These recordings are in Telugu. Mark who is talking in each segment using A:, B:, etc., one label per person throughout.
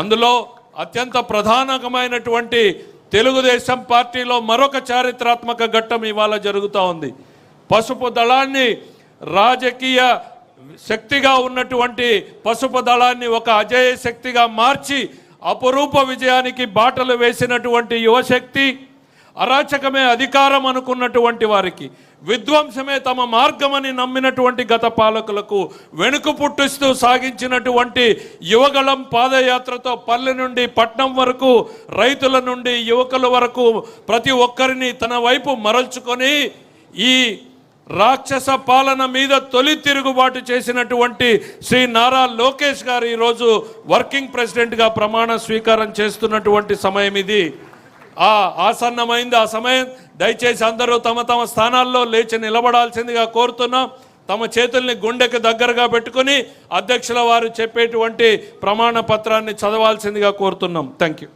A: అందులో అత్యంత ప్రధానమైనటువంటి తెలుగుదేశం పార్టీలో మరొక చారిత్రాత్మక ఘట్టం ఇవాళ జరుగుతూ ఉంది. పసుపు దళాన్ని రాజకీయ శక్తిగా ఉన్నటువంటి పసుపు దళాన్ని ఒక అజేయ శక్తిగా మార్చి అపురూప విజయానికి బాటలు వేసినటువంటి యువశక్తి, అరాచకమే అధికారం అనుకున్నటువంటి వారికి, విధ్వంసమే తమ మార్గమని నమ్మినటువంటి గత పాలకులకు వెనుక పుట్టిస్తూ సాగించినటువంటి యువగళం పాదయాత్రతో పల్లె నుండి పట్నం వరకు, రైతుల నుండి యువకుల వరకు ప్రతి ఒక్కరిని తన వైపు మరల్చుకొని ఈ రాక్షస పాలన మీద తొలి తిరుగుబాటు చేసినటువంటి శ్రీ నారా లోకేష్ గారు ఈరోజు వర్కింగ్ ప్రెసిడెంట్గా ప్రమాణ స్వీకారం చేస్తున్నటువంటి సమయం ఇది. ఆసన్నమైంది ఆ సమయం. దయచేసి అందరూ తమ తమ స్థానాల్లో లేచి నిలబడాల్సిందిగా కోరుతున్నాం. తమ చేతుల్ని గుండెకి దగ్గరగా పెట్టుకుని అధ్యక్షుల వారు చెప్పేటువంటి ప్రమాణ పత్రాన్ని చదవాల్సిందిగా కోరుతున్నాం. Thank you.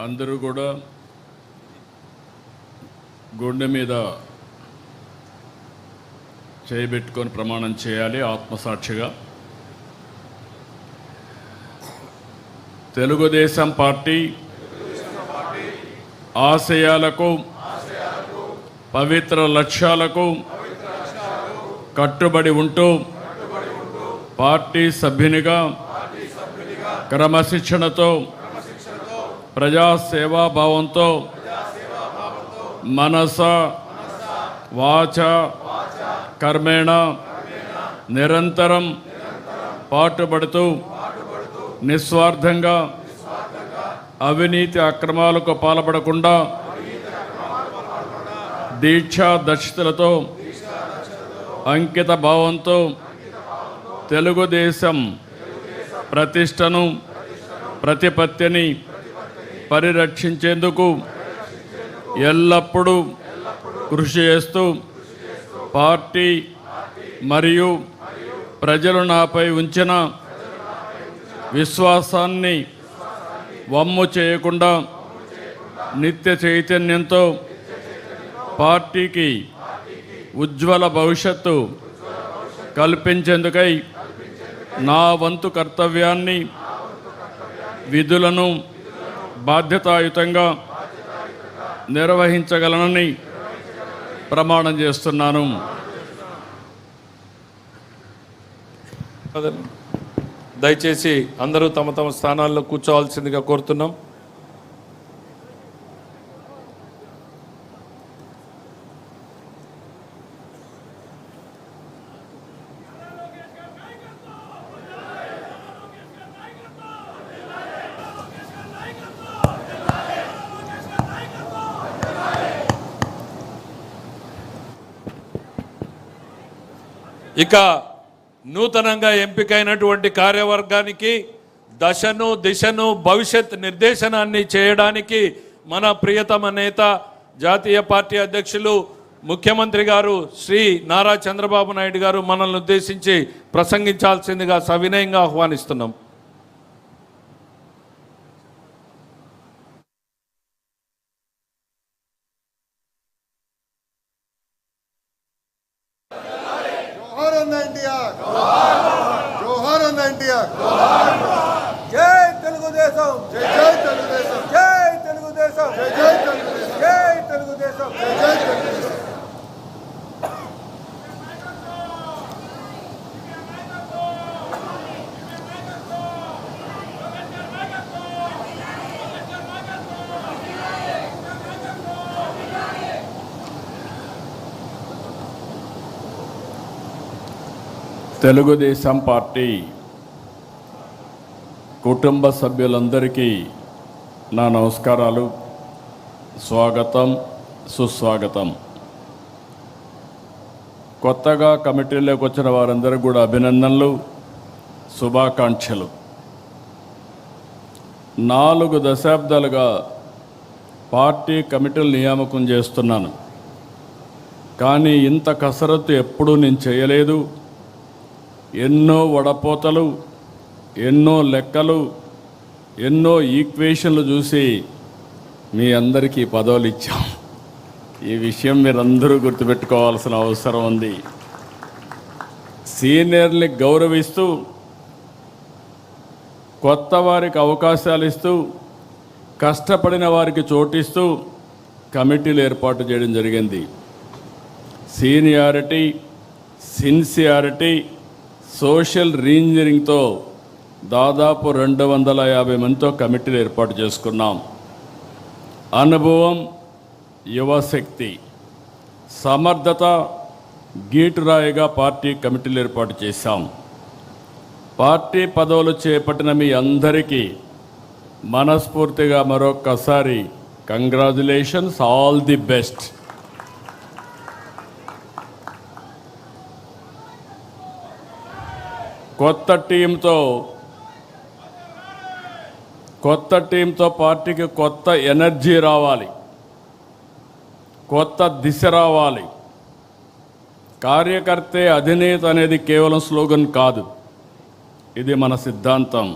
B: అందరూ కూడా గుండె మీద చేయబెట్టుకొని ప్రమాణం చేయాలి ఆత్మసాక్షిగా. తెలుగుదేశం పార్టీ ఆశయాలకు, పవిత్ర లక్ష్యాలకు కట్టుబడి ఉంటూ పార్టీ సభ్యునిగా క్రమశిక్షణతో, ప్రజాసేవాభావంతో మనస వాచ కర్మేణ నిరంతరం పాటుపడుతూ నిస్వార్థంగా అవినీతి అక్రమాలకు పాల్పడకుండా దీక్షా దక్షతలతో అంకిత భావంతో తెలుగుదేశం ప్రతిష్టను, ప్రతిపత్తిని పరిరక్షించేందుకు ఎల్లప్పుడూ కృషి చేస్తూ పార్టీ మరియు ప్రజలు నాపై ఉంచిన విశ్వాసాన్ని వమ్ము చేయకుండా నిత్య చైతన్యంతో పార్టీకి ఉజ్వల భవిష్యత్తు కల్పించేందుకై నా వంతు కర్తవ్యాన్ని, విధులను బాధ్యతాయుతంగా నిర్వహించగలనని ప్రమాణం చేస్తున్నాను.
A: దయచేసి అందరూ తమ తమ స్థానాల్లో కూర్చోవాల్సిందిగా కోరుతున్నాం. ఇక నూతనంగా ఎంపికైనటువంటి కార్యవర్గానికి దశను, దిశను, భవిష్యత్ నిర్దేశనాన్ని చేయడానికి మన ప్రియతమ నేత, జాతీయ పార్టీ అధ్యక్షులు, ముఖ్యమంత్రి గారు శ్రీ నారా చంద్రబాబు నాయుడు గారు మనల్ని ఉద్దేశించి ప్రసంగించాల్సిందిగా సవినయంగా ఆహ్వానిస్తున్నాం.
C: జై తెలుగుదేశం, జై తెలుగుదేశం, జై తెలుగుదేశం, జై తెలుగుదేశం, జై తెలుగుదేశం, జై తెలుగుదేశం.
B: తెలుగుదేశం పార్టీ కుటుంబ సభ్యులందరికీ నా నమస్కారాలు, స్వాగతం, సుస్వాగతం. కొత్తగా కమిటీలోకి వచ్చిన వారందరికీ కూడా అభినందనలు, శుభాకాంక్షలు. 4 దశాబ్దాలుగా పార్టీ కమిటీలు నియామకం చేస్తున్నాను, కానీ ఇంత కసరత్తు ఎప్పుడూ నేను చేయలేదు. ఎన్నో వడపోతలు, ఎన్నో లెక్కలు, ఎన్నో ఈక్వేషన్లు చూసి మీ అందరికీ పదవులు ఇచ్చాం. ఈ విషయం మీరందరూ గుర్తుపెట్టుకోవాల్సిన అవసరం ఉంది. సీనియర్ని గౌరవిస్తూ కొత్త వారికి అవకాశాలు ఇస్తూ కష్టపడిన వారికి చోటిస్తూ కమిటీలు ఏర్పాటు చేయడం జరిగింది. సీనియారిటీ, సిన్సియారిటీ, సోషల్ రీఇంజనీరింగ్తో దాదాపు 250 మందితో కమిటీలు ఏర్పాటు చేసుకున్నాం. అనుభవం, యువశక్తి, సమర్థత గీటురాయిగా పార్టీ కమిటీలు ఏర్పాటు చేశాం. పార్టీ పదవులు చేపట్టిన మీ అందరికీ మనస్ఫూర్తిగా మరొక్కసారి కంగ్రాచులేషన్స్, ఆల్ ది బెస్ట్. కొత్త టీంతో పార్టీకి కొత్త ఎనర్జీ రావాలి, కొత్త దిశ రావాలి. కార్యకర్తే అధినేత అనేది కేవలం స్లోగన్ కాదు, ఇది మన సిద్ధాంతం.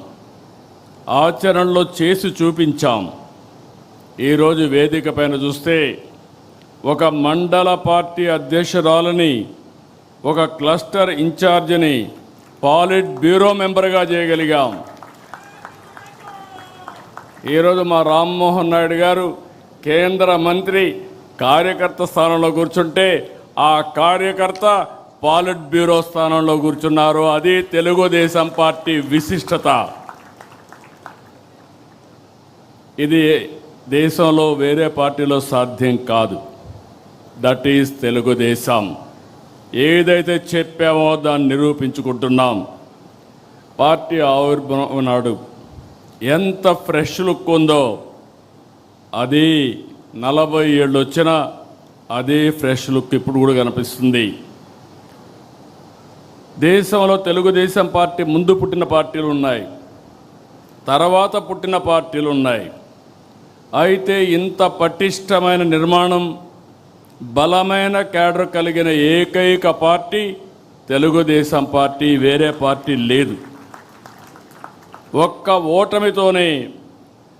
B: ఆచరణలో చేసి చూపించాం. ఈరోజు వేదిక పైన చూస్తే ఒక మండల పార్టీ అధ్యక్షురాలని, ఒక క్లస్టర్ ఇన్ఛార్జిని పాలిట్ బ్యూరో మెంబర్గా చేయగలిగాం. ఈరోజు మా రామ్మోహన్ నాయుడు గారు కేంద్ర మంత్రి కార్యకర్త స్థానంలో కూర్చుంటే ఆ కార్యకర్త పాలిట్ బ్యూరో స్థానంలో కూర్చున్నారు. అది తెలుగుదేశం పార్టీ విశిష్టత. ఇది దేశంలో వేరే పార్టీలో సాధ్యం కాదు. That is Telugu Desam. ఏదైతే చెప్పామో దాన్ని నిరూపించుకుంటున్నాం. పార్టీ ఆవిర్భావం నాడు ఎంత ఫ్రెష్ లుక్ ఉందో, అది 40 ఏళ్ళు వచ్చినా అదే ఫ్రెష్ లుక్ ఇప్పుడు కూడా కనిపిస్తుంది. దేశంలో తెలుగుదేశం పార్టీ ముందు పుట్టిన పార్టీలు ఉన్నాయి, తర్వాత పుట్టిన పార్టీలు ఉన్నాయి. అయితే ఇంత పటిష్టమైన నిర్మాణం, బలమైన క్యాడర్ కలిగిన ఏకైక పార్టీ తెలుగుదేశం పార్టీ, వేరే పార్టీ లేదు. ఒక్క ఓటమితోనే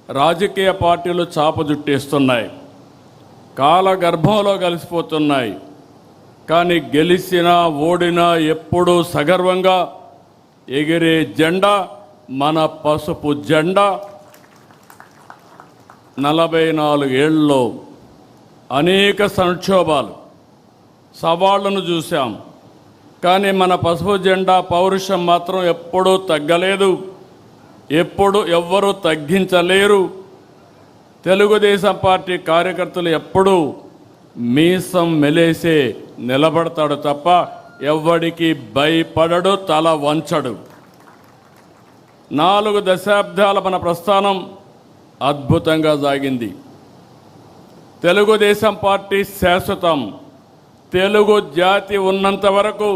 B: రాజకీయ పార్టీలు చాపజుట్టేస్తున్నాయి, కాలగర్భంలో కలిసిపోతున్నాయి. కానీ గెలిచినా ఓడినా ఎప్పుడూ సగర్వంగా ఎగిరే జెండా మన పసుపు జెండా. 44 ఏళ్ళలో అనేక సంక్షోభాలు, సవాళ్లను చూశాం. కానీ మన పసుపు జెండా పౌరుషం మాత్రం ఎప్పుడూ తగ్గలేదు, ఎప్పుడు ఎవ్వరూ తగ్గించలేరు. తెలుగుదేశం పార్టీ కార్యకర్తలు ఎప్పుడూ మీసం మెలేసే నిలబడతాడు తప్ప ఎవ్వడికి భయపడడు, తల వంచడు. 4 దశాబ్దాల మన ప్రస్థానం అద్భుతంగా సాగింది. తెలుగుదేశం పార్టీ శాశ్వతం. తెలుగు జాతి ఉన్నంత వరకు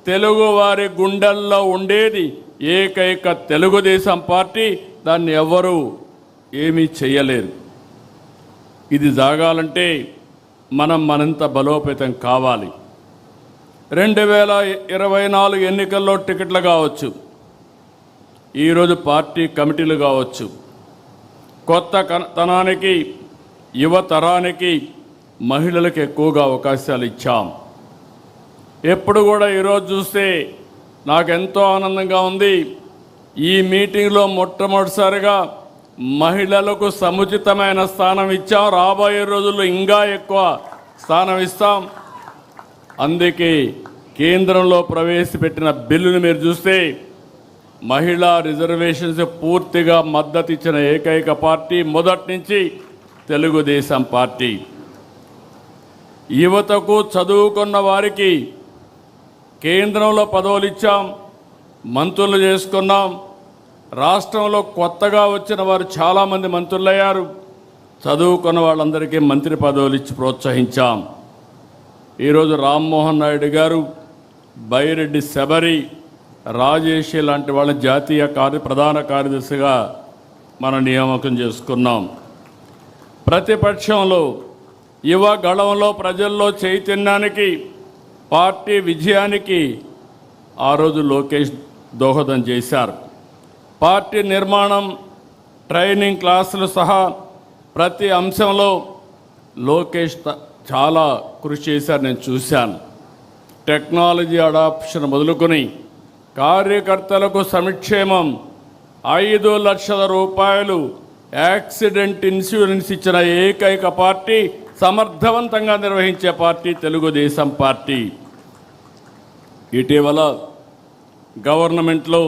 B: తెలుగు వారి గుండెల్లో ఉండేది ఏకైక తెలుగుదేశం పార్టీ. దాన్ని ఎవరు ఏమీ చేయలేరు. ఇది సాగాలంటే మనం మరింత బలోపేతం కావాలి. 2024 ఎన్నికల్లో టికెట్లు కావచ్చు, ఈరోజు పార్టీ కమిటీలు కావచ్చు. కొత్త తనానికి, యువతరానికి, మహిళలకు ఎక్కువగా అవకాశాలు ఇచ్చాం. ఎప్పుడు కూడా ఈరోజు చూస్తే నాకెంతో ఆనందంగా ఉంది. ఈ మీటింగ్లో మొట్టమొదటిసారిగా మహిళలకు సముచితమైన స్థానం ఇచ్చాం. రాబోయే రోజుల్లో ఇంకా ఎక్కువ స్థానం ఇస్తాం. అందుకే కేంద్రంలో ప్రవేశపెట్టిన బిల్లును మీరు చూస్తే మహిళా రిజర్వేషన్స్ పూర్తిగా మద్దతు ఇచ్చిన ఏకైక పార్టీ మొదటి నుంచి తెలుగుదేశం పార్టీ. యువతకు, చదువుకున్న వారికి కేంద్రంలో పదవులు ఇచ్చాం, మంత్రులు చేసుకున్నాం. రాష్ట్రంలో కొత్తగా వచ్చిన వారు చాలామంది మంత్రులయ్యారు. చదువుకున్న వాళ్ళందరికీ మంత్రి పదవులు ఇచ్చి ప్రోత్సహించాం. ఈరోజు రామ్మోహన్ నాయుడు గారు, బైరెడ్డి శబరి, రాజేష్ లాంటి వాళ్ళ జాతీయ ప్రధాన కార్యదర్శిగా మనం నియామకం చేసుకున్నాం. ప్రతిపక్షంలో, యువ గళంలో, ప్రజల్లో చైతన్యానికి, పార్టీ విజయానికి ఆ రోజు లోకేష్ దోహదం చేశారు. పార్టీ నిర్మాణం ట్రైనింగ్ క్లాసులు సహా ప్రతి అంశంలో లోకేష్ చాలా కృషి చేశారు, నేను చూశాను. టెక్నాలజీ అడాప్షన్ మొదలుకొని కార్యకర్తలకు సంక్షేమం 5 లక్షల రూపాయలు యాక్సిడెంట్ ఇన్సూరెన్స్ ఇచ్చిన ఏకైక పార్టీ, సమర్థవంతంగా నిర్వహించే పార్టీ తెలుగుదేశం పార్టీ. ఇటీవల గవర్నమెంట్లో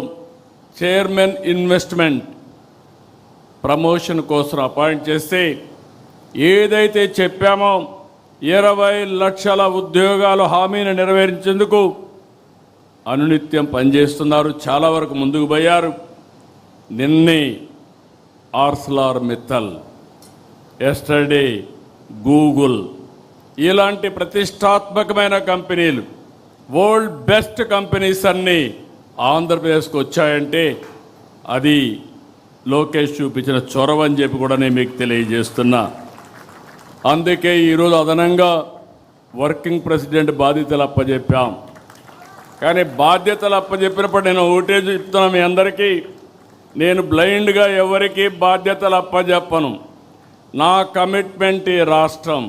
B: చైర్మన్ ఇన్వెస్ట్మెంట్ ప్రమోషన్ కోసం అపాయింట్ చేస్తే ఏదైతే చెప్పామో 20 లక్షల ఉద్యోగాలు హామీని నెరవేర్చేందుకు అనునిత్యం పనిచేస్తున్నారు. చాలా వరకు ముందుకు పోయారు. నిన్నే ఆర్సెలర్ మిత్తల్, ఎస్టర్డే గూగుల్, ఇలాంటి ప్రతిష్టాత్మకమైన కంపెనీలు, వరల్డ్ బెస్ట్ కంపెనీస్ అన్నీ ఆంధ్రప్రదేశ్కి వచ్చాయంటే అది లోకేష్ చూపించిన చొరవ అని చెప్పి కూడా నేను మీకు తెలియజేస్తున్నా. అందుకే ఈరోజు అదనంగా వర్కింగ్ ప్రెసిడెంట్ బాధ్యతలు అప్పచెప్పాం. కానీ బాధ్యతలు అప్పచెప్పినప్పుడు నేను ఒకటే చెప్తున్నా మీ అందరికీ, నేను బ్లైండ్గా ఎవరికి బాధ్యతలు అప్పచెప్పను. నా కమిట్మెంట్ ఈ రాష్ట్రం.